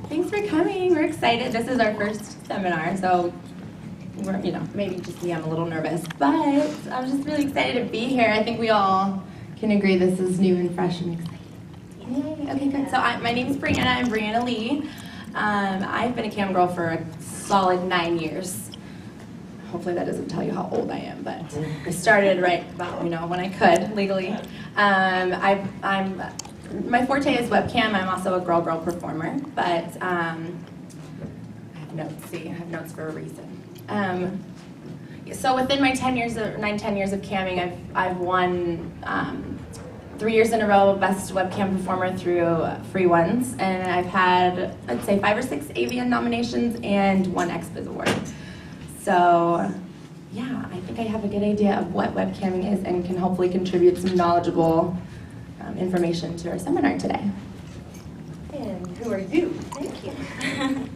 Thanks for coming. We're excited. This is our first seminar, so we're, maybe just me, I'm a little nervous, but I'm just really excited to be here. I think we all can agree this is new and fresh and exciting. Yay. Okay, good. So my name is Briana. I'm Briana Lee. I've been a cam girl for a solid 9 years. Hopefully that doesn't tell you how old I am, but I started right about, when I could legally. My forte is webcam. I'm also a girl performer, but I have notes. See, I have notes for a reason. So within my 10 years of camming, I've won 3 years in a row Best Webcam Performer through Free Ones, and I've had, I'd say, 5 or 6 AVN nominations and 1 XBiz award. So yeah, I think I have a good idea of what webcamming is and can hopefully contribute some knowledgeable information to our seminar today. And who are you? Thank you. You can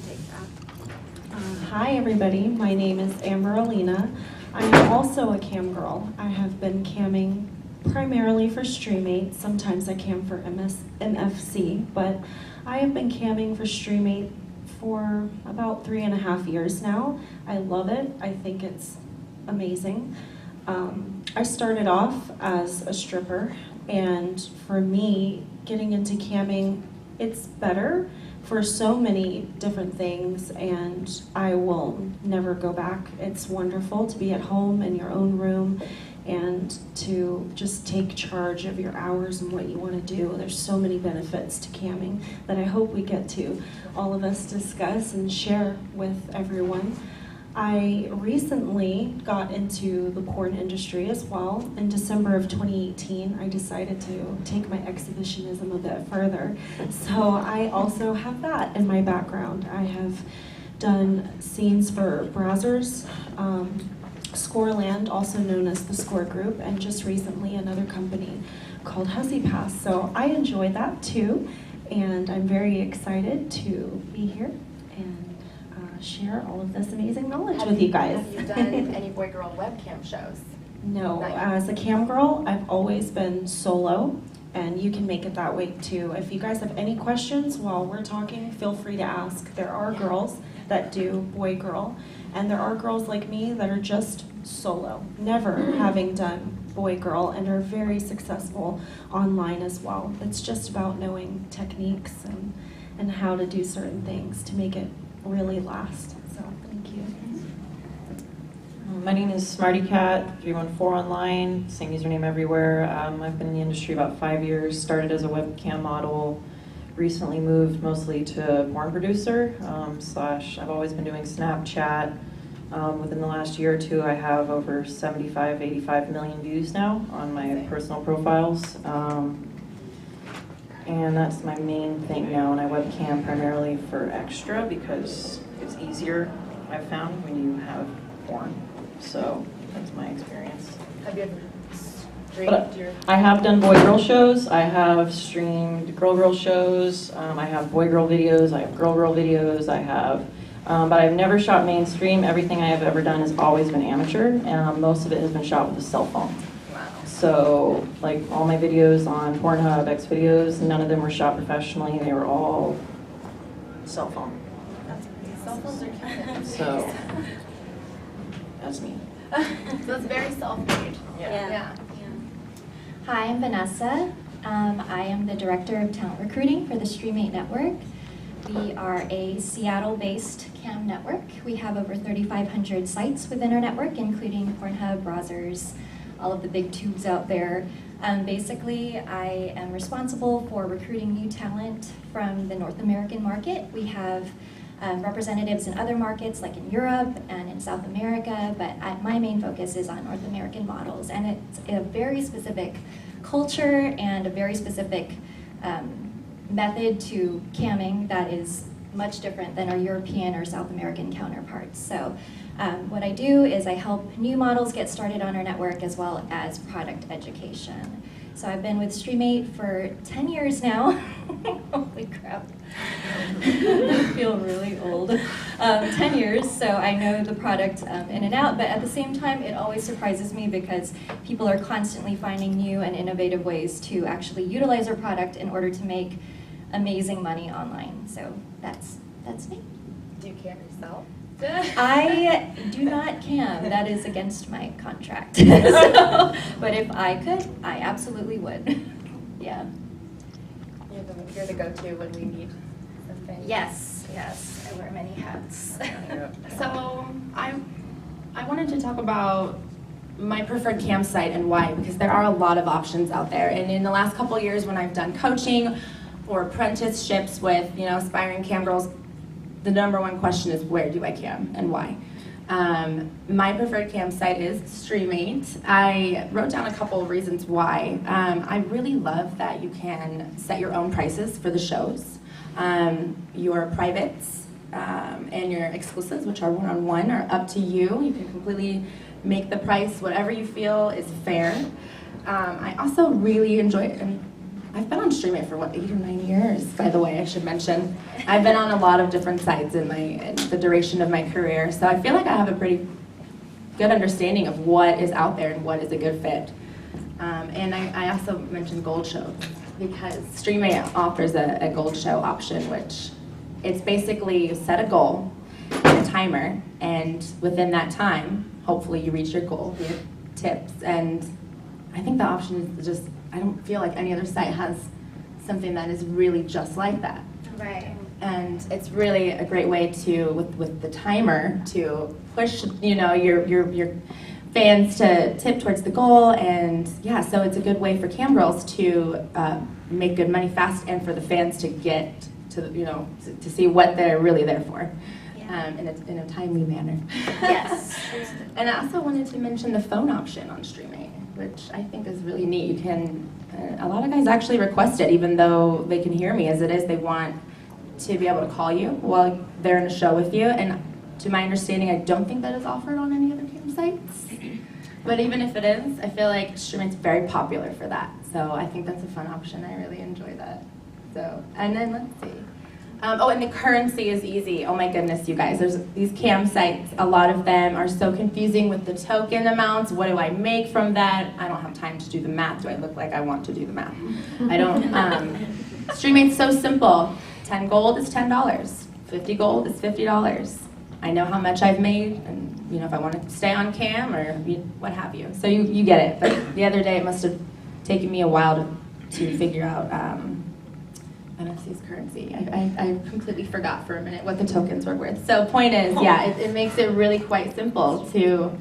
take that. Hi everybody, my name is Alena. I'm also a cam girl. I have been camming primarily for Streamate. Sometimes I cam for MFC, but I have been camming for Streamate for about 3.5 years now. I love it. I think it's amazing. I started off as a stripper, and for me, getting into camming, it's better for so many different things, and I will never go back. It's wonderful to be at home in your own room and to just take charge of your hours and what you want to do. There's so many benefits to camming that I hope we get to all of us discuss and share with everyone. I recently got into the porn industry as well. In December of 2018, I decided to take my exhibitionism a bit further. So I also have that in my background. I have done scenes for Brazzers, Scoreland, also known as the Score Group, and just recently another company called Hussy Pass. So I enjoy that too, and I'm very excited to be here and share all of this amazing knowledge with you guys. Have you done any boy-girl webcam shows? No, as a cam girl, I've always been solo, and you can make it that way too. If you guys have any questions while we're talking, feel free to ask. There are girls that do boy-girl, and there are girls like me that are just solo, never having done boy-girl, and are very successful online as well. It's just about knowing techniques and how to do certain things to make it really last. So thank you. My name is Smarty Kat, 314 online, same username everywhere. I've been in the industry about 5 years, started as a webcam model, recently moved mostly to porn producer, I've always been doing Snapchat. Within the last year or two, I have over 75, 85 million views now on my personal profiles. And that's my main thing now, and I webcam primarily for extra because it's easier, I've found, when you have porn. So that's my experience. Have you ever streamed your... I have done boy-girl shows, I have streamed girl-girl shows, I have boy-girl videos, I have girl-girl videos, I have, but I've never shot mainstream. Everything I have ever done has always been amateur, and most of it has been shot with a cell phone. So, like, all my videos on Pornhub, Xvideos, none of them were shot professionally. They were all cell phone. Cell phones are cute. So, that's me. So it's very self-made. Yeah. Hi, I'm Vanessa. I am the Director of Talent Recruiting for the Streamate Network. We are a Seattle-based cam network. We have over 3,500 sites within our network, including Pornhub, Brazzers, all of the big tubes out there. Basically, I am responsible for recruiting new talent from the North American market. We have representatives in other markets like in Europe and in South America, but my main focus is on North American models, and it's a very specific culture and a very specific method to camming that is much different than our European or South American counterparts. So what I do is I help new models get started on our network as well as product education. So I've been with Streamate for 10 years now. Holy crap. I feel really old. 10 years, so I know the product in and out, but at the same time it always surprises me because people are constantly finding new and innovative ways to actually utilize our product in order to make amazing money online. So that's me. Do you cam yourself? I do not cam. That is against my contract. So, but if I could, I absolutely would. Yeah. You're the go-to when we need something. Yes, I wear many hats. So I wanted to talk about my preferred campsite and why, because there are a lot of options out there. And in the last couple of years when I've done coaching or apprenticeships with, aspiring cam girls, the number one question is, where do I cam and why? My preferred campsite is Streamate. I wrote down a couple of reasons why. I really love that you can set your own prices for the shows. Your privates and your exclusives, which are one-on-one, are up to you. You can completely make the price whatever you feel is fair. I also really enjoy it, and I've been on Streamate for 8 or 9 years, by the way, I should mention. I've been on a lot of different sites in the duration of my career, so I feel like I have a pretty good understanding of what is out there and what is a good fit. And I also mentioned gold shows, because Streamate offers a gold show option, which it's basically you set a goal and a timer, and within that time, hopefully you reach your goal via tips. And I think the option is just, I don't feel like any other site has something that is really just like that. Right. And it's really a great way to, with the timer, to push, your fans to tip towards the goal. And yeah, so it's a good way for cam girls to make good money fast, and for the fans to get to, to see what they're really there for. In a timely manner. Yes. And I also wanted to mention the phone option on Streamate, which I think is really neat. You can, a lot of guys actually request it, even though they can hear me as it is. They want to be able to call you while they're in a show with you. And to my understanding, I don't think that is offered on any other campsites. But even if it is, I feel like Streamate's very popular for that. So I think that's a fun option. I really enjoy that. So, and then let's see. And the currency is easy. Oh my goodness, you guys. There's these campsites, a lot of them are so confusing with the token amounts. What do I make from that? I don't have time to do the math. Do I look like I want to do the math? I don't. Streamate's so simple. 10 gold is $10. 50 gold is $50. I know how much I've made, and if I want to stay on cam or what have you. So you get it. But the other day it must have taken me a while to figure out NFC's currency. I completely forgot for a minute what the tokens were worth. So point is, yeah, it makes it really quite simple to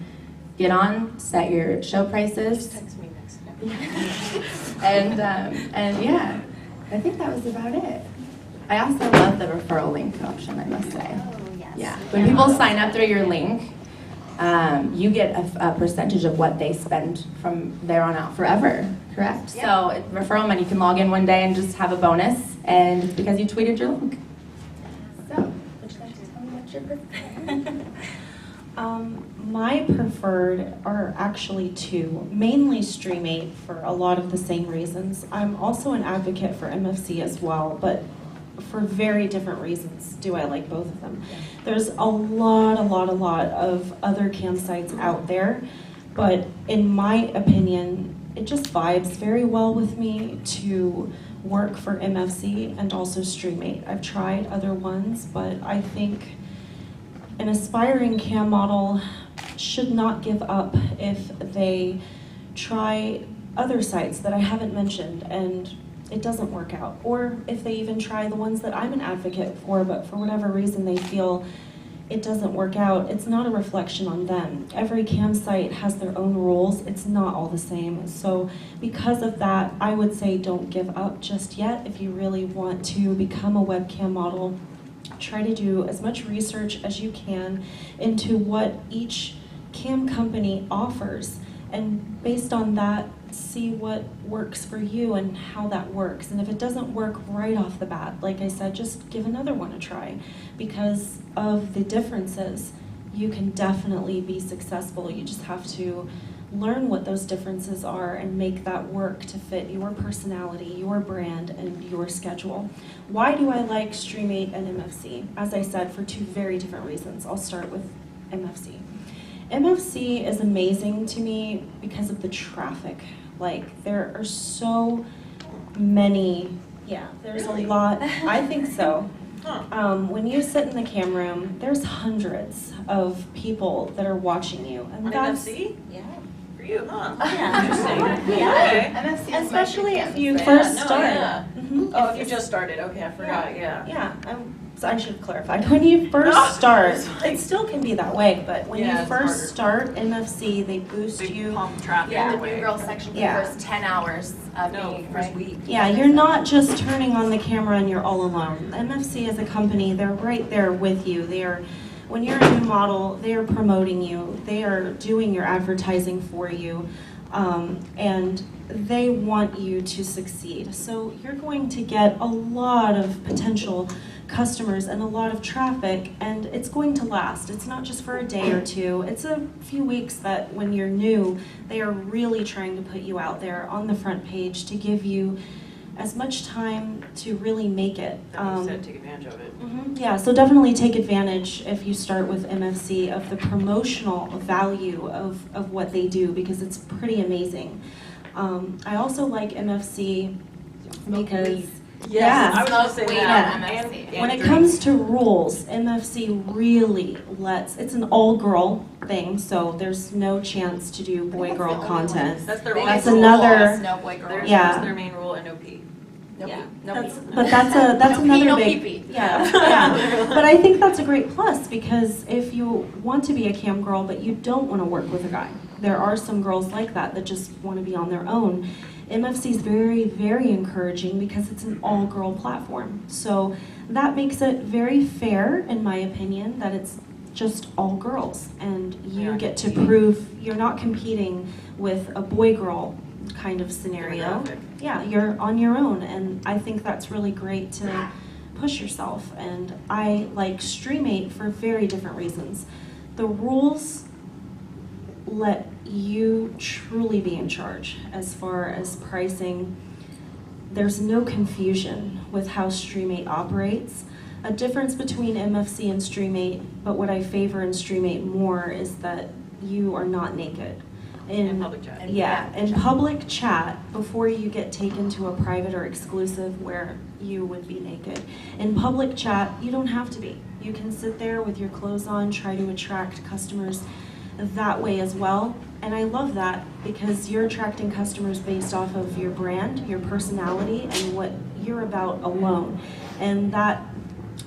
get on, set your show prices. Text me next time. And yeah, I think that was about it. I also love the referral link option, I must say. Oh, yes. Yeah, when people sign up through your link, you get a percentage of what they spend from there on out forever, correct? Yep. So referral money, you can log in one day and just have a bonus, and it's because you tweeted your link. So, would you like to tell me what your preferred? My preferred are actually two, mainly Streamate for a lot of the same reasons. I'm also an advocate for MFC as well, but for very different reasons do I like both of them. There's a lot of other campsites out there, but in my opinion, it just vibes very well with me to work for MFC and also Streamate. I've tried other ones, but I think an aspiring cam model should not give up if they try other sites that I haven't mentioned and it doesn't work out. Or if they even try the ones that I'm an advocate for, but for whatever reason they feel it doesn't work out, it's not a reflection on them. Every campsite has their own rules. It's not all the same. So because of that, I would say don't give up just yet. If you really want to become a webcam model, try to do as much research as you can into what each cam company offers, and based on that, see what works for you and how that works. And if it doesn't work right off the bat, like I said, just give another one a try. Because of the differences, you can definitely be successful. You just have to learn what those differences are and make that work to fit your personality, your brand, and your schedule. Why do I like Streamate and MFC? As I said, for two very different reasons. I'll start with MFC. MFC is amazing to me because of the traffic. Like, there are so many Yeah, there's a lot. I think so. When you sit in the cam room, there's hundreds of people that are watching you, and On that's NFC? Yeah. For you, huh? Yeah. Interesting. Yeah. Okay. NFC is Especially my if you favorite. first no, start. yeah. Mhm. Oh, if you just started. Okay, I forgot. Yeah. Yeah, so I should clarify. When you first Oh, start, it's fine. it still can be that way, but when Yeah, you it's first start MFC, they boost Big you. pump traffic. Yeah, the away. new girls section for Yeah. the first 10 hours of No, being, first right? week. Yeah, you're not just turning on the camera and you're all alone. MFC as a company, they're right there with you. When you're a new model, they are promoting you. They are doing your advertising for you. And they want you to succeed. So you're going to get a lot of potential customers and a lot of traffic, and it's going to last. It's not just for a day or two. It's a few weeks that when you're new, they are really trying to put you out there on the front page to give you as much time to really make it. That you said, take advantage of it. Yeah, so definitely take advantage if you start with MFC of the promotional value of what they do, because it's pretty amazing. I also like MFC because Yes, I was Smoke just saying weed that. on And- MFC. and when it drink. comes to rules, MFC really it's an all-girl thing, so there's no chance to do boy-girl That's the only content. That's their Biggest only That's rule. rule another- is no boy girl. There's Yeah. just their main rule and no pee. No Yeah. pee. No That's, pee. but that's No another pee, no big pee-pee. yeah, yeah. But I think that's a great plus, because if you want to be a cam girl but you don't want to work with a guy, there are some girls like that just want to be on their own. MFC is very, very encouraging because it's an all-girl platform. So that makes it very fair, in my opinion, that it's just all girls, and you Yeah. get to prove you're not competing with a boy-girl kind of scenario. Demographic. Yeah, you're on your own, and I think that's really great to push yourself. And I like Streamate for very different reasons. The rules let you truly be in charge as far as pricing. There's no confusion with how Streamate operates. A difference between MFC and Streamate, but what I favor in Streamate more is that you are not naked. In public chat. Yeah, in public chat, before you get taken to a private or exclusive where you would be naked. In public chat, you don't have to be. You can sit there with your clothes on, try to attract customers that way as well. And I love that, because you're attracting customers based off of your brand, your personality, and what you're about alone. And that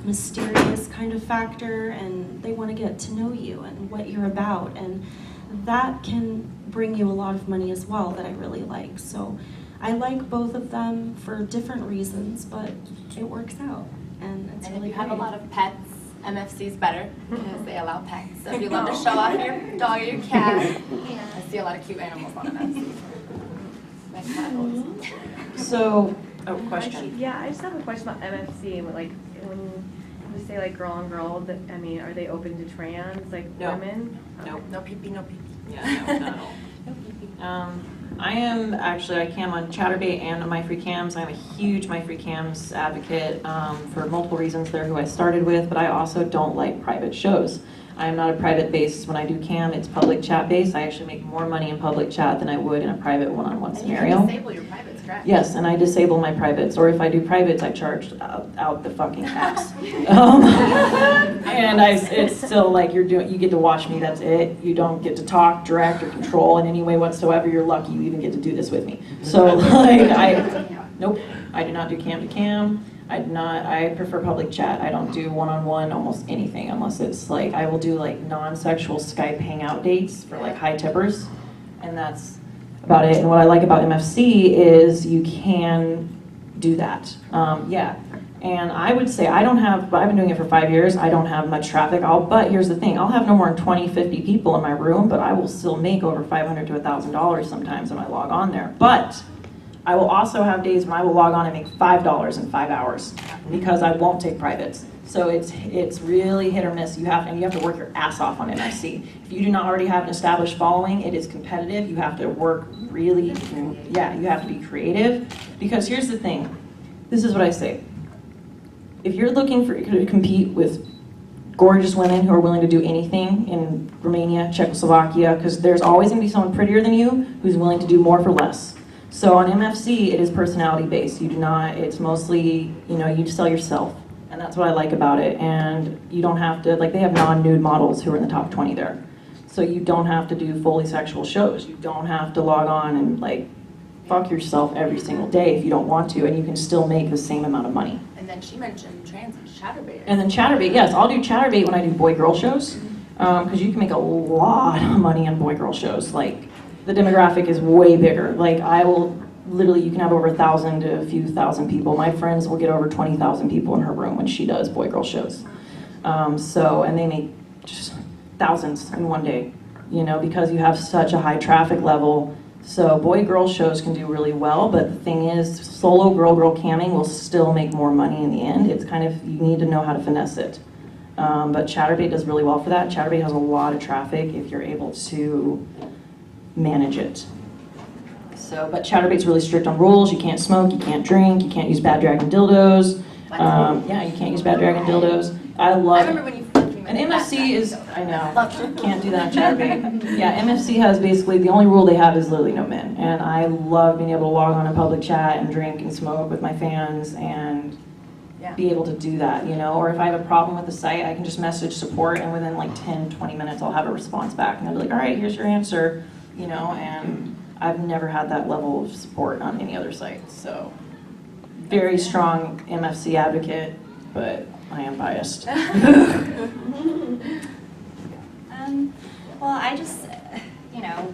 mysterious kind of factor, and they want to get to know you and what you're about. And that can bring you a lot of money as well, that I really like. So I like both of them for different reasons, but it works out, and it's And really if you have a great. lot of pets, MFC is better because they allow pets. So if you love to show off your dog or your cat, I see a lot of cute animals on MFC. My cat always. So, question. Yeah, I just have a question about MFC. Like, when you say like girl on girl, I mean, are they open to trans, like No. women? No. Okay. No pee-pee, no pee-pee. Yeah, no, not at all. I am actually, I cam on Chaturbate and on MyFreeCams. I'm a huge MyFreeCams advocate for multiple reasons. They're who I started with, but I also don't like private shows. I am not a private based. When I do cam, it's public chat based. I actually make more money in public chat than I would in a private one-on-one And you scenario. can disable your privates, correct? Yes, and I disable my privates, or if I do privates, I charge out the fucking ass. And it's still like you get to watch me, that's it. You don't get to talk, direct, or control in any way whatsoever. You're lucky you even get to do this with me. So nope, I do not do cam to cam. I prefer public chat. I don't do one-on-one almost anything unless it's like, I will do like non-sexual Skype hangout dates for like high tippers, and that's about it. And what I like about MFC is you can do that. Yeah. And I would say I've been doing it for 5 years. I don't have much traffic. But here's the thing, I'll have no more than 20, 50 people in my room, but I will still make over $500 to $1,000 sometimes when I log on there. But I will also have days when I will log on and make $5 in 5 hours because I won't take privates. So it's really hit or miss. You have to work your ass off on MFC. If you do not already have an established following, it is competitive. You have to work really, you have to be creative. Because here's the thing, this is what I say. If you're looking to compete with gorgeous women who are willing to do anything in Romania, Czechoslovakia, because there's always going to be someone prettier than you who's willing to do more for less. So on MFC, it is personality based. You do not, it's mostly, you know, you sell yourself. And that's what I like about it. And you don't have to, like, they have non-nude models who are in the top 20 there. So you don't have to do fully sexual shows. You don't have to log on and, like, fuck yourself every single day if you don't want to, and you can still make the same amount of money. And then she mentioned Chaturbate. And then Chaturbate, yes, I'll do Chaturbate when I do boy-girl shows, because you can make a lot of money on boy-girl shows. Like, the demographic is way bigger. Like, I will, literally, you can have over 1,000 to a few thousand people. My friends will get over 20,000 people in her room when she does boy-girl shows. And they make just thousands in one day, you know, because you have such a high traffic level. So boy-girl shows can do really well, but the thing is, solo girl-girl camming will still make more money in the end. It's kind of, you need to know how to finesse it. But Chaturbate does really well for that. Chaturbate has a lot of traffic if you're able to manage it. So, but Chaturbate's really strict on rules. You can't smoke, you can't drink, you can't use Bad Dragon dildos. Yeah, you can't use Bad Dragon dildos. I remember when you and MFC is, I know, can't do that on Chaturbate. Yeah, MFC has basically, the only rule they have is literally no men. And I love being able to log on a public chat and drink and smoke with my fans and be able to do that, you know? Or if I have a problem with the site, I can just message support, and within like 10, 20 minutes, I'll have a response back. And they'll be like, all right, here's your answer, you know? And I've never had that level of support on any other site. So, very strong MFC advocate, but I am biased. Well, I just, you know,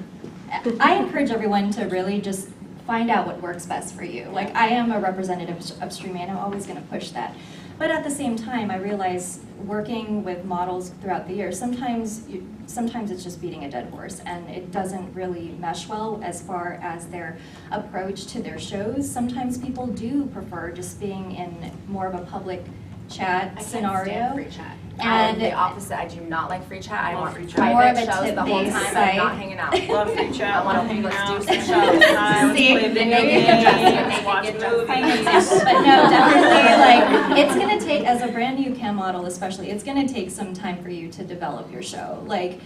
I encourage everyone to really just find out what works best for you. Like, I am a representative of Streamate, I'm always going to push that. But at the same time, I realize working with models throughout the year, sometimes it's just beating a dead horse, and it doesn't really mesh well as far as their approach to their shows. Sometimes people do prefer just being in more of a public chat scenario. I can't stand free chat. And the opposite, I do not like free chat. I want free chat. private More of a shows the whole tip-based time. site. I'm not hanging out. Love free chat. I want to hang let's out. do some shows. Play video games, watch movies. But no, definitely, like, it's gonna take, as a brand new cam model especially, it's gonna take some time for you to develop your show. Like,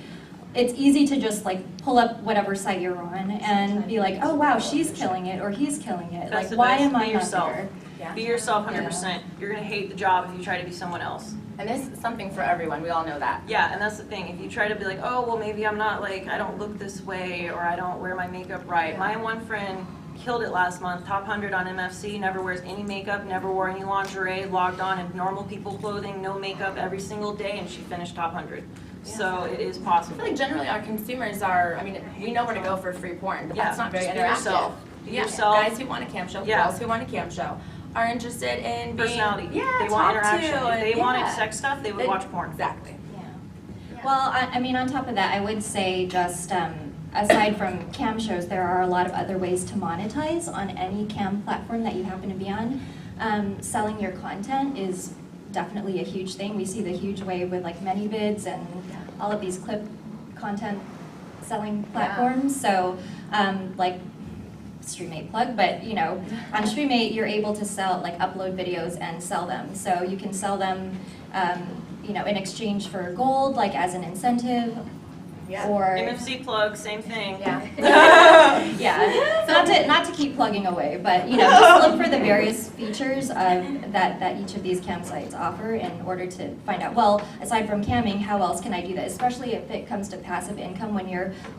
it's easy to just like pull up whatever site you're on and be like, oh wow, she's killing it or he's killing it. That's Like, why am I Be not yourself. there? Yeah. Be yourself 100%. You're going to hate the job if you try to be someone else. And this is something for everyone. We all know that. Yeah, and that's the thing. If you try to be like, oh, well, maybe I'm not like, I don't look this way, or I don't wear my makeup right. My one friend killed it last month, top 100 on MFC, never wears any makeup, never wore any lingerie, logged on in normal people clothing, no makeup every single day, and she finished top 100. Yeah. So it is I possible. feel like generally our consumers are, I mean, we know where to go for free porn, but that's not very just be interactive. yourself. Be Yeah, yourself. guys who want a cam show, girls who want a cam show are interested in being, Personality. Yeah, they want talked interaction. to, If they wanted yeah. sex stuff, they would watch porn. Exactly. Yeah. Well, I mean, on top of that, I would say just aside from cam shows, there are a lot of other ways to monetize on any cam platform that you happen to be on. Selling your content is definitely a huge thing. We see the huge wave with like ManyVids and all of these clip content selling platforms. So like Streamate plug, but you know, on Streamate you're able to sell, like upload videos and sell them. So you can sell them, you know, in exchange for gold, like as an incentive. Yeah. Or MFC plug, same thing. Yeah. yeah, so not to keep plugging away, but you know, just look for the various features that each of these cam sites offer in order to find out, well, aside from camming, how else can I do that? Especially if it comes to passive income, when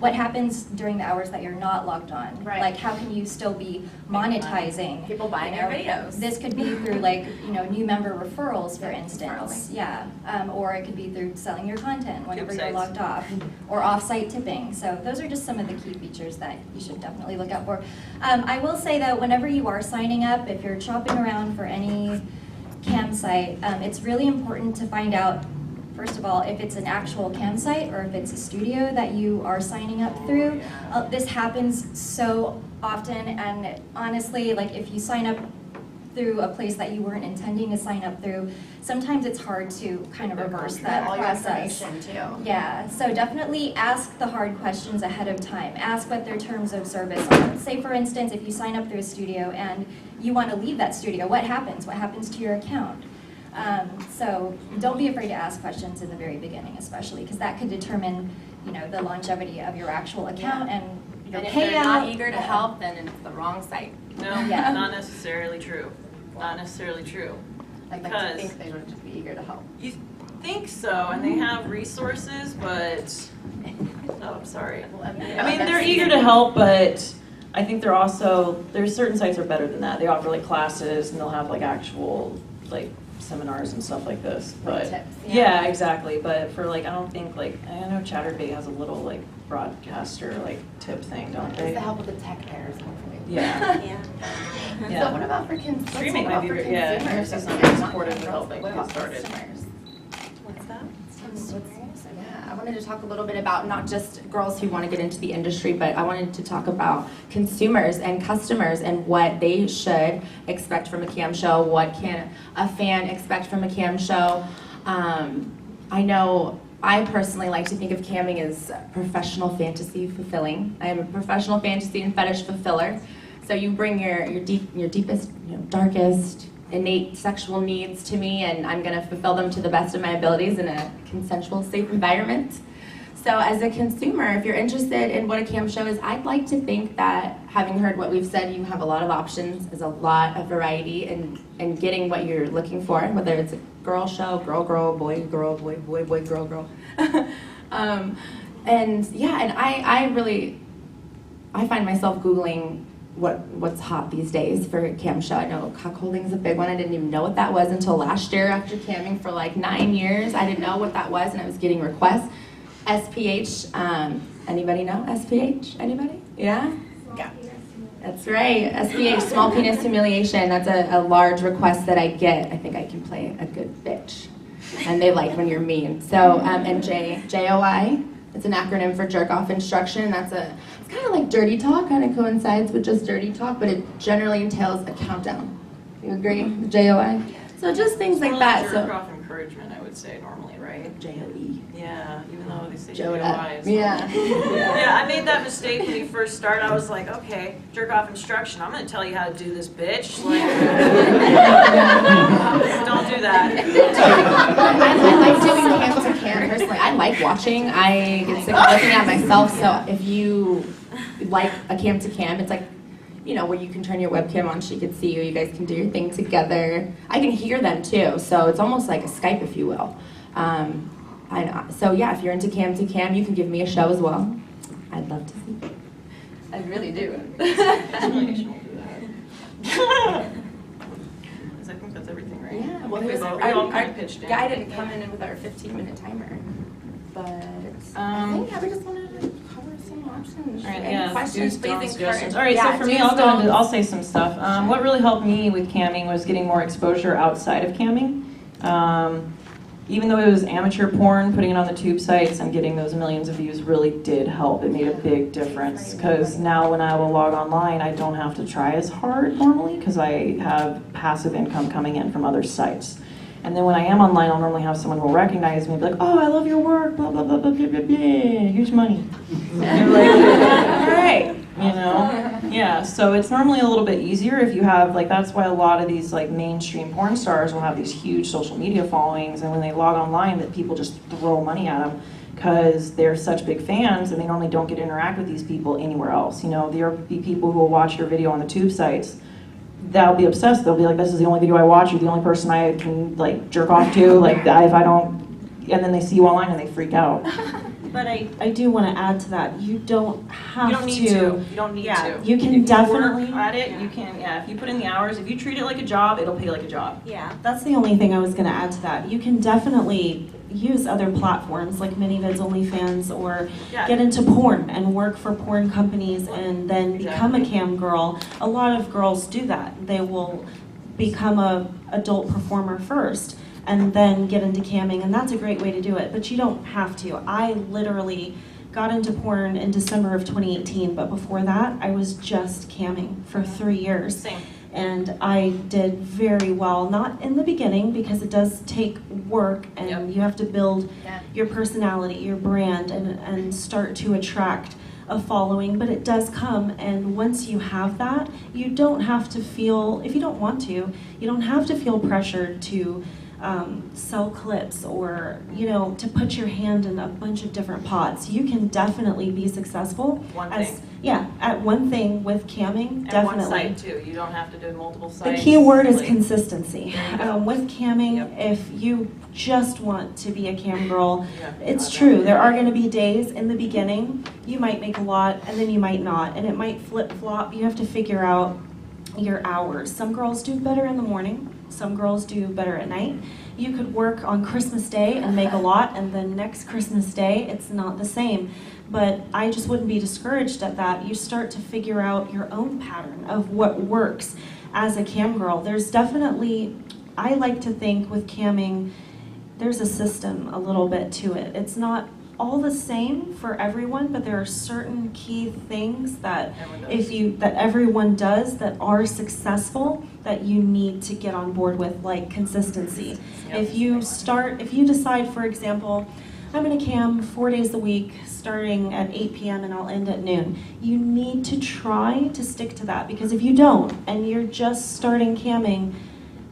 what happens during the hours that you're not logged on? Right. Like, how can you still be monetizing? People buying your videos. This could be through, like, you know, new member referrals, for instance. Referraling. Yeah, or it could be through selling your content whenever you're Sites. logged off, or off-site tipping. So those are just some of the key features that you should definitely look out for. I will say that whenever you are signing up, if you're shopping around for any cam site, it's really important to find out, first of all, if it's an actual cam site or if it's a studio that you are signing up through. This happens so often, and honestly, like, if you sign up through a place that you weren't intending to sign up through, sometimes it's hard to kind of reverse that all your process. information too. Yeah, so definitely ask the hard questions ahead of time. Ask what their terms of service are. Say, for instance, if you sign up through a studio and you want to leave that studio, what happens? What happens to your account? So don't be afraid to ask questions in the very beginning, especially, because that could determine, you know, the longevity of your actual account and And if pay they're not out. eager to help, then it's the wrong site. No, Yeah. not necessarily true. Not necessarily true. I'd like to Because think they would be eager to help. you think so, and they have resources, but oh, I'm sorry. I mean, they're eager to help, but I think they're also, there's certain sites are better than that. They offer like classes, and they'll have like actual like seminars and stuff like this. But tips, yeah, exactly. But for like, I don't think like, I know Chaturbate has a little like broadcaster like tip thing, don't Just they? to help with the tech errors, hopefully. Yeah. Yeah. Yeah. So what about for consumers? Streaming might be very- yeah, consumers? there's some Not supportive girls, helping but what get about started. customers? What's that? Yeah, I wanted to talk a little bit about not just girls who want to get into the industry, but I wanted to talk about consumers and customers and what they should expect from a cam show. What can a fan expect from a cam show? I know I personally like to think of camming as professional fantasy fulfilling. I am a professional fantasy and fetish fulfiller. So you bring your deepest, darkest, innate sexual needs to me, and I'm going to fulfill them to the best of my abilities in a consensual, safe environment. So as a consumer, if you're interested in what a cam show is, I'd like to think that, having heard what we've said, you have a lot of options, there's a lot of variety in getting what you're looking for, whether it's a girl show, girl, boy, girl, boy, boy, girl. And yeah, and I find myself Googling what's hot these days for a cam show. I know cuckolding is a big one. I didn't even know what that was until last year after camming for like 9 years. I didn't know what that was, and I was getting requests. SPH, anybody know SPH? Anybody? Yeah? That's right, SPH, small penis humiliation. That's a large request that I get. I think I can play a good bitch. And they like when you're mean. So, and JOI, it's an acronym for jerk off instruction. It's kind of like dirty talk, kind of coincides with just dirty talk, but it generally entails a countdown. You agree? JOI? So just things like that. Jerk So off encouragement, I would say normally, right? JOE. Yeah, even though they say Joe it JOI. up. It's Yeah. Yeah, I made that mistake when you first started. I was like, okay, jerk off instruction. I'm going to tell you how to do this, bitch. Like, don't do that. I like doing cam to cam personally. I like watching. I get sick of looking at myself. So if you like a cam to cam, it's like, where you can turn your webcam on, she can see you. You guys can do your thing together. I can hear them too. So it's almost like a Skype, if you will. So yeah, if you're into cam to cam, you can give me a show as well. I'd love to see it. I really do. I think that's everything, right? Yeah, well, We all kind of pitched in. guy didn't come in with our 15-minute timer, but I think we just wanted to cover some options. All right, Any yeah, questions, do's, please don'ts, encourage. suggestions. All right, Yeah, so for me, do's, don'ts. I'll say some stuff. What really helped me with camming was getting more exposure outside of camming. Even though it was amateur porn, putting it on the tube sites and getting those millions of views really did help. It made a big difference because now when I will log online, I don't have to try as hard normally because I have passive income coming in from other sites. And then when I am online, I'll normally have someone who will recognize me and be like, oh, I love your work, blah, blah, blah, blah, blah, blah, blah. Here's money. And you're like, all right, Yeah, so it's normally a little bit easier if you have, that's why a lot of these, mainstream porn stars will have these huge social media followings, and when they log online, that people just throw money at them because they're such big fans, and they normally don't get to interact with these people anywhere else. There will be people who will watch your video on the tube sites that'll be obsessed. They'll be like, this is the only video I watch. You're the only person I can jerk off to. If I don't, and then they see you online and they freak out. But I do want to add to that. You don't have You don't need to. You don't need to. You can if you definitely work at it. You can. Yeah. If you put in the hours, if you treat it like a job, it'll pay like a job. Yeah, that's the only thing I was going to add to that. You can definitely use other platforms like ManyVids, OnlyFans, or get into porn and work for porn companies and then become a cam girl. A lot of girls do that. They will become a adult performer first and then get into camming, and that's a great way to do it, but you don't have to. I literally got into porn in December of 2018, but before that, I was just camming for 3 years. Same. And I did very well, not in the beginning because it does take work and you have to build your personality, your brand, and start to attract a following, but it does come, and once you have that, you don't have to feel, if you don't want to, you don't have to feel pressured to sell clips or, you know, to put your hand in a bunch of different pots. You can definitely be successful. One as, thing. Yeah, at one thing with camming, And definitely. one site too. You don't have to do multiple The sites. key word is Like, consistency. There you go. With camming, Yep. if you just want to be a cam girl, you have to it's have true. that. There are going to be days in the beginning you might make a lot and then you might not, and it might flip-flop. You have to figure out your hours. Some girls do better in the morning. Some girls do better at night. You could work on Christmas Day and make a lot, and then next Christmas Day, it's not the same. But I just wouldn't be discouraged at that. You start to figure out your own pattern of what works as a cam girl. There's definitely, I like to think with camming, there's a system a little bit to it. It's not all the same for everyone, but there are certain key things that everyone does that are successful that you need to get on board with, like consistency. Yep. If you decide, for example, I'm gonna cam 4 days a week, starting at 8 p.m. and I'll end at noon. You need to try to stick to that, because if you don't, and you're just starting camming,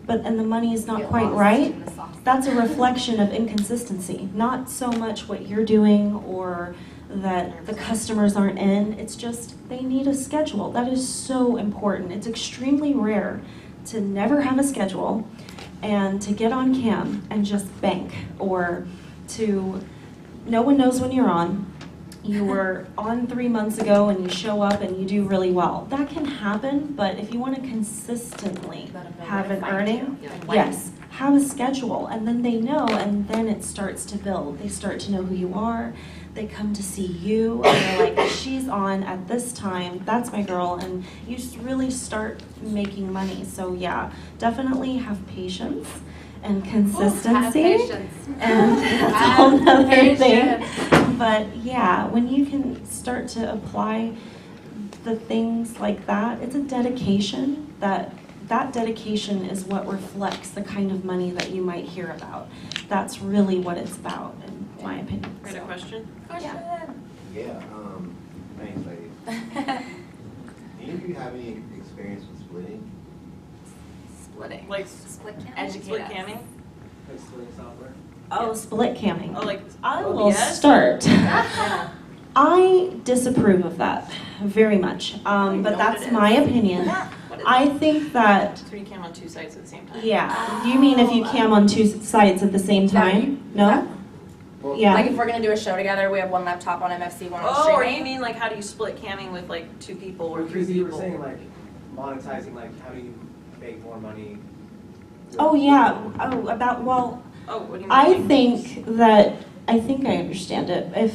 and the money is not Get quite lost right, in the sauce. that's a reflection of inconsistency. Not so much what you're doing or that the customers aren't in, it's just they need a schedule. That is so important. It's extremely rare to never have a schedule and to get on cam and just bank, or to, no one knows when you're on. You were on 3 months ago and you show up and you do really well. That can happen, but if you want to consistently Let 'em know have where an to find earning, you. yes, have a schedule, and then they know, and then it starts to build. They start to know who you are. They come to see you, and they're like, she's on at this time, that's my girl, and you just really start making money. So yeah, definitely have patience and consistency. Have patience. And that's a whole nother thing. Patience. But yeah, when you can start to apply the things like that, it's a dedication. That dedication is what reflects the kind of money that you might hear about. That's really what it's about, in my opinion. Great So, question. Yeah, thanks, ladies. Do any of you have any experience with splitting? Splitting. Like Split cam? Educate split us. camming? Like splitting software? oh, split camming. Oh, like I will OBS? start. Yeah. I disapprove of that very much, know but what that's it is. my opinion. What is I think that, So you cam on 2 sites at the same time? yeah, you mean if you cam on 2 sites at the same time? No? Well, Yeah. Like if we're gonna do a show together, we have one laptop on MFC, one on Oh, or Streamate. you mean like how do you split camming with like 2 people or 3 Because you were people? saying like monetizing, like how do you make more money? Oh, yeah. Oh, about, well, Oh, what do you mean? I think I understand it. If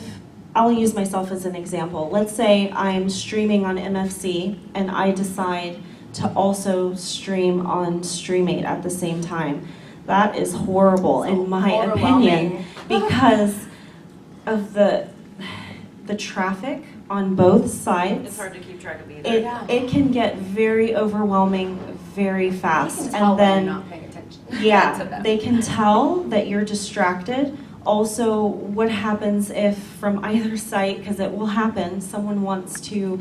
I'll use myself as an example. Let's say I'm streaming on MFC and I decide to also stream on Streamate at the same time. That is horrible in my opinion, because of the traffic on both sides. It's hard to keep track of either. It can get very overwhelming very fast, You can tell and when then you're not paying attention. to yeah, them. they can tell that you're distracted. Also, what happens if from either site, because it will happen, someone wants to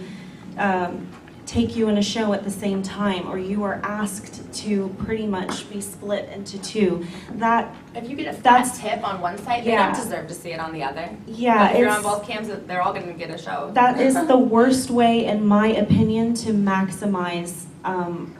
take you in a show at the same time, or you are asked to pretty much be split into 2. That, If you get a fat That's- tip on one site, they yeah. don't deserve to see it on the other. yeah, But if you're on it's, both cams, they're all gonna get a show. that is the worst way, in my opinion, to maximize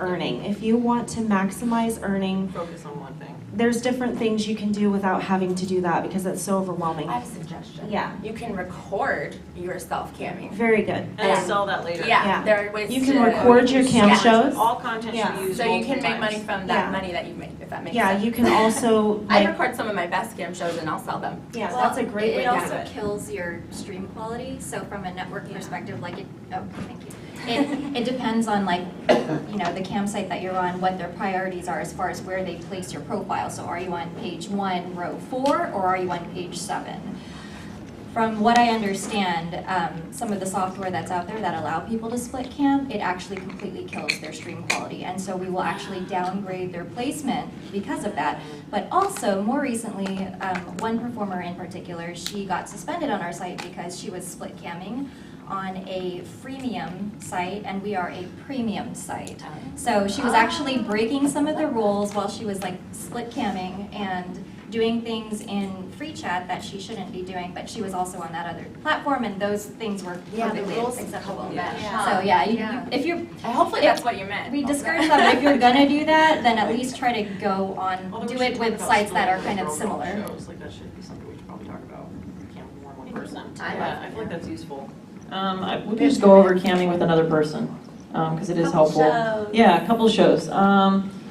earning. If you want to maximize earning, Focus on one thing. there's different things you can do without having to do that, because it's so overwhelming. I have a suggestion. Yeah. You can record yourself camming. Very good. And Yeah. sell that later. Yeah, Yeah. there are ways You to. can record your cam Yeah. shows. All content Yeah. should be used So you can multiple make money times. from that Yeah. money that you make, if that makes Yeah, sense. you can also, I like, record some of my best cam shows and I'll sell them. yeah, Well, that's a great way it to do also it. kills your stream quality, so from a network perspective, like it, oh, thank you. It depends on like, you know, the campsite that you're on, what their priorities are as far as where they place your profile. So are you on page 1, row 4, or are you on page 7? From what I understand, some of the software that's out there that allow people to split cam, it actually completely kills their stream quality. And so we will actually downgrade their placement because of that. But also, more recently, one performer in particular, she got suspended on our site because she was split camming on a freemium site and we are a premium site. So she was actually breaking some of the rules while she was like split camming and doing things in free chat that she shouldn't be doing, but she was also on that other platform and those things were perfectly acceptable. So yeah, if you're, Hopefully that's what you meant. we discourage that, but if you're gonna do that, then at least try to go on, do it with sites that are kind of similar. Shows. Like that should be something we should probably talk about. Cam with more than one person. I I feel like that's useful. We could just go over camming with another person, because it is helpful. Yeah, a couple shows.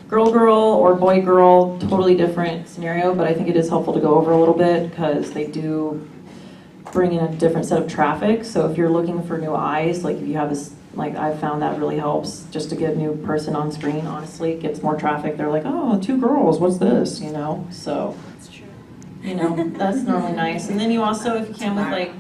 Girl or boy totally different scenario, but I think it is helpful to go over a little bit because they do bring in a different set of traffic. So if you're looking for new eyes, like if you have this, like I've found that really helps just to get a new person on screen, honestly, it gets more traffic. They're like, oh, 2 girls, what's this, you know? So, you know, that's normally nice. And then you also, if you can with like,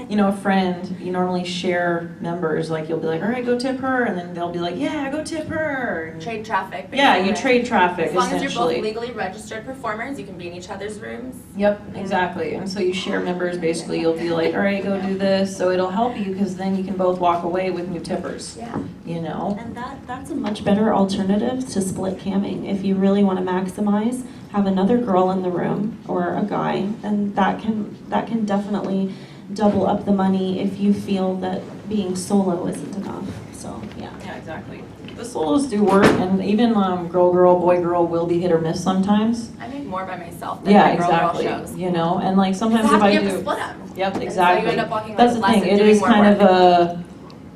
you know, a friend, you normally share members, like you'll be like, all right, go tip her, and then they'll be like, yeah, go tip her. Trade traffic. Basically. Yeah, you trade traffic, as long as you're both essentially. legally registered performers, you can be in each other's rooms. Yep, exactly. And so you share members, basically, you'll be like, all right, go do this. So it'll help you because then you can both walk away with new tippers. Yeah. You know? And that's a much better alternative to split camming. If you really want to maximize, have another girl in the room or a guy, and that can definitely double up the money if you feel that being solo isn't enough. So yeah. Yeah, exactly. The solos do work, and even girl, boy, girl will be hit or miss sometimes. I make more by myself than Yeah, my exactly. girl shows. You know, and like sometimes Because if I you have to do. split them. Yep, And exactly. so you end up walking That's the less thing. and It doing is more kind work. of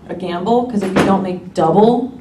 a gamble because if you don't make double,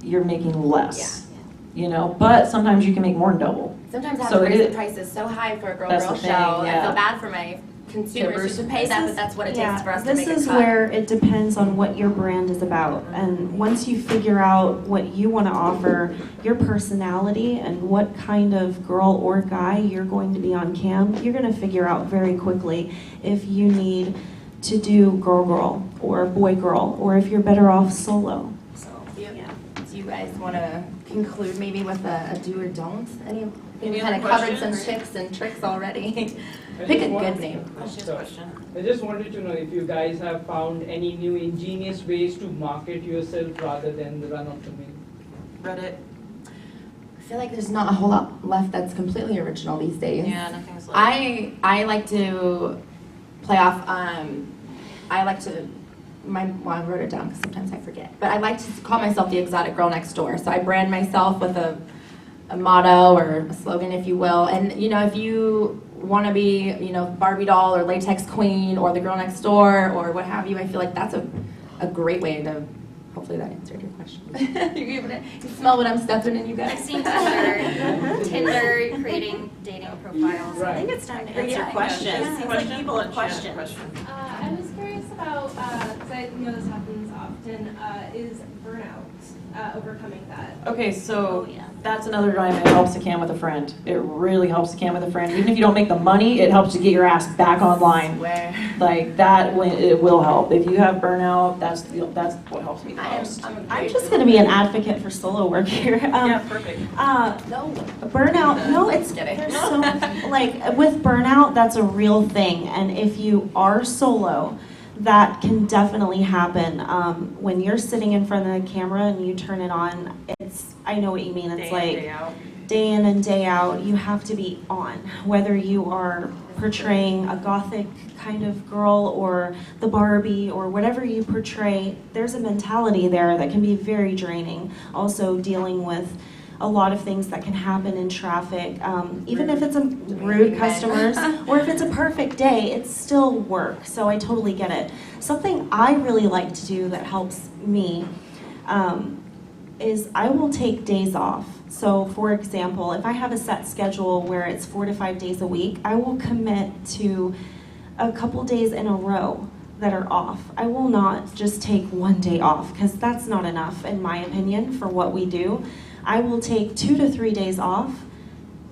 you're making less. You know, but sometimes you can make more than double. Sometimes I have So to it raise the is- prices so high for a girl That's show. the thing, I yeah. feel bad for my consumers to pay that, but that's what it takes for us to make a cut. This is where it depends on what your brand is about. And once you figure out what you want to offer, your personality, and what kind of girl or guy you're going to be on cam, you're going to figure out very quickly if you need to do girl or boy, or if you're better off solo. So, Yeah. Do you guys want to conclude maybe with a do or don't? Any We other kind of covered some questions? tips and tricks already. I Pick a just want- good name. I just wanted to know if you guys have found any new ingenious ways to market yourself rather than the run of the mill. Reddit. I feel like there's not a whole lot left that's completely original these days. Yeah, nothing's like. I like to play off. I like to. Well, I wrote it down because sometimes I forget. But I like to call myself the exotic girl next door. So I brand myself with a motto or a slogan, if you will. And you know, if you want to be, you know, Barbie doll or latex queen or the girl next door or what have you, I feel like that's a great way to. Hopefully that answered your question. You smell what I'm stepping in, you guys. I've seen Tinder creating dating profiles. Right. I think it's time to answer Yeah, questions. yeah. Seems like people have Question. questions. I was curious about, because I know this happens often, is burnout, overcoming that. Okay, so Oh, yeah. that's another time it helps to cam with a friend. It really helps to cam with a friend. Even if you don't make the money, it helps to get your ass back online. Where Like that, it will help. If you have burnout, that's what helps me the most. I'm just going to be an advocate for solo work here. Perfect. no. Burnout, no, it's Kidding. there's so like with burnout, that's a real thing, and if you are solo, that can definitely happen. When you're sitting in front of the camera and you turn it on, I know what you mean. It's like day in and day out, you have to be on, whether you are portraying a gothic kind of girl or the Barbie or whatever you portray. There's a mentality there that can be very draining. Also dealing with a lot of things that can happen in traffic, even if it's a rude customers or if it's a perfect day, it's still work. So I totally get it. Something I really like to do that helps me is I will take days off. So for example, if I have a set schedule where it's 4 to 5 days a week, I will commit to a couple days in a row that are off. I will not just take one day off because that's not enough in my opinion for what we do. I will take 2 to 3 days off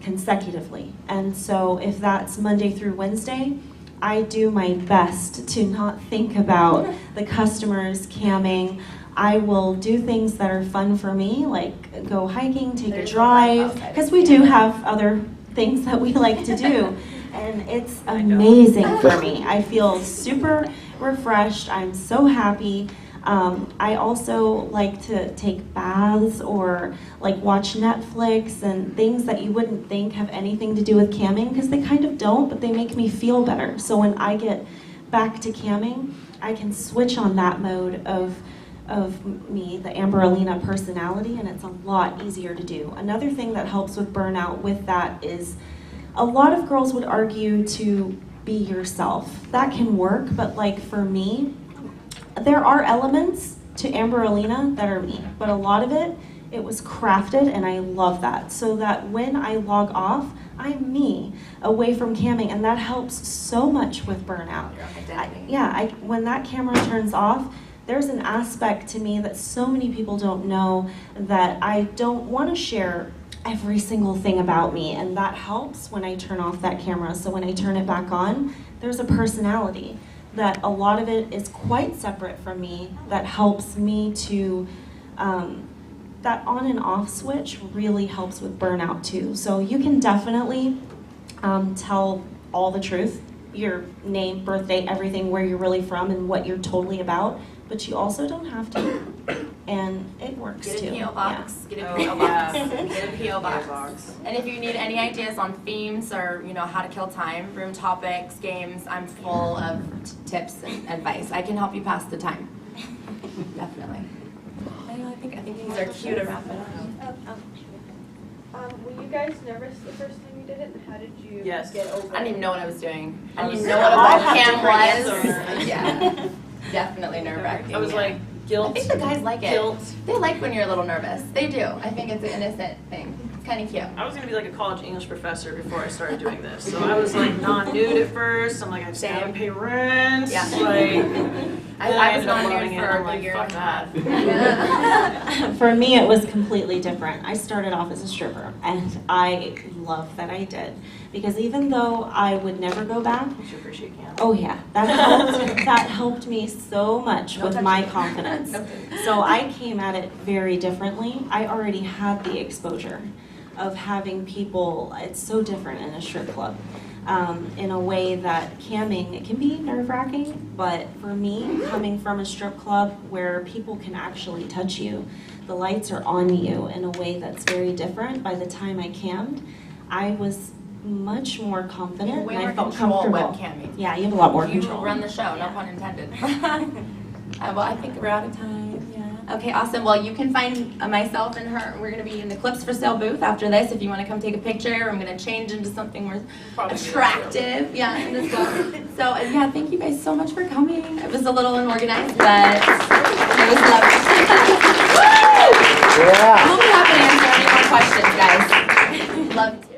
consecutively. And so if that's Monday through Wednesday, I do my best to not think about the customers camming. I will do things that are fun for me, like go hiking, take a drive, because we do have other things that we like to do. And it's amazing for me. I feel super refreshed. I'm so happy. I also like to take baths or like watch Netflix and things that you wouldn't think have anything to do with camming, because they kind of don't, but they make me feel better. So when I get back to camming, I can switch on that mode of me, the Amber Alena personality, and it's a lot easier to do. Another thing that helps with burnout with that is a lot of girls would argue to be yourself. That can work, but like for me, there are elements to Amber Alena that are me, but a lot of it was crafted, and I love that. So that when I log off, I'm me, away from camming, and that helps so much with burnout. When that camera turns off, there's an aspect to me that so many people don't know, that I don't want to share every single thing about me, and that helps when I turn off that camera. So when I turn it back on, there's a personality that a lot of it is quite separate from me, that helps me to, that on and off switch really helps with burnout too. So you can definitely tell all the truth, your name, birthday, everything, where you're really from and what you're totally about, but you also don't have to, and it works too. Get a P.O. box. Yeah. Get a P.O. box. Get a P.O. box. And if you need any ideas on themes or how to kill time, room topics, games, I'm full of tips and advice. I can help you pass the time. Definitely. I think these are cute to wrap it up. Were you guys nervous the first time you did it, and how did you get over it? I didn't even know what I was doing. I didn't even know what a webcam was. Yeah. Definitely nerve-wracking. I was like, guilt. I think the guys like it. Guilt. They like when you're a little nervous. They do. I think it's an innocent thing. It's kind of cute. I was gonna be like a college English professor before I started doing this, so I was like non-nude at first. I'm like, I just gotta pay rent. Yeah. Like, I was non-nude for a year and a half. Yeah. For me, it was completely different. I started off as a stripper, and I love that I did, because even though I would never go back, You should appreciate Cam. oh yeah, that helped me so much with my confidence. So I came at it very differently. I already had the exposure of having people. It's so different in a strip club. In a way that camming, it can be nerve-wracking, but for me, coming from a strip club where people can actually touch you, the lights are on you in a way that's very different. By the time I cammed, I was much more confident, Way and more I felt control comfortable. webcamming. Yeah, you have a lot more You control. run the show, no pun intended. Well, I think we're out of time. Yeah. Okay, awesome. Well, you can find myself and her. We're going to be in the Clips for Sale booth after this. If you want to come take a picture, I'm going to change into something more attractive. Yeah, in this book. So, yeah, thank you guys so much for coming. It was a little unorganized, but it was lovely. Yeah. I hope you have an answer any more questions, guys. Love to.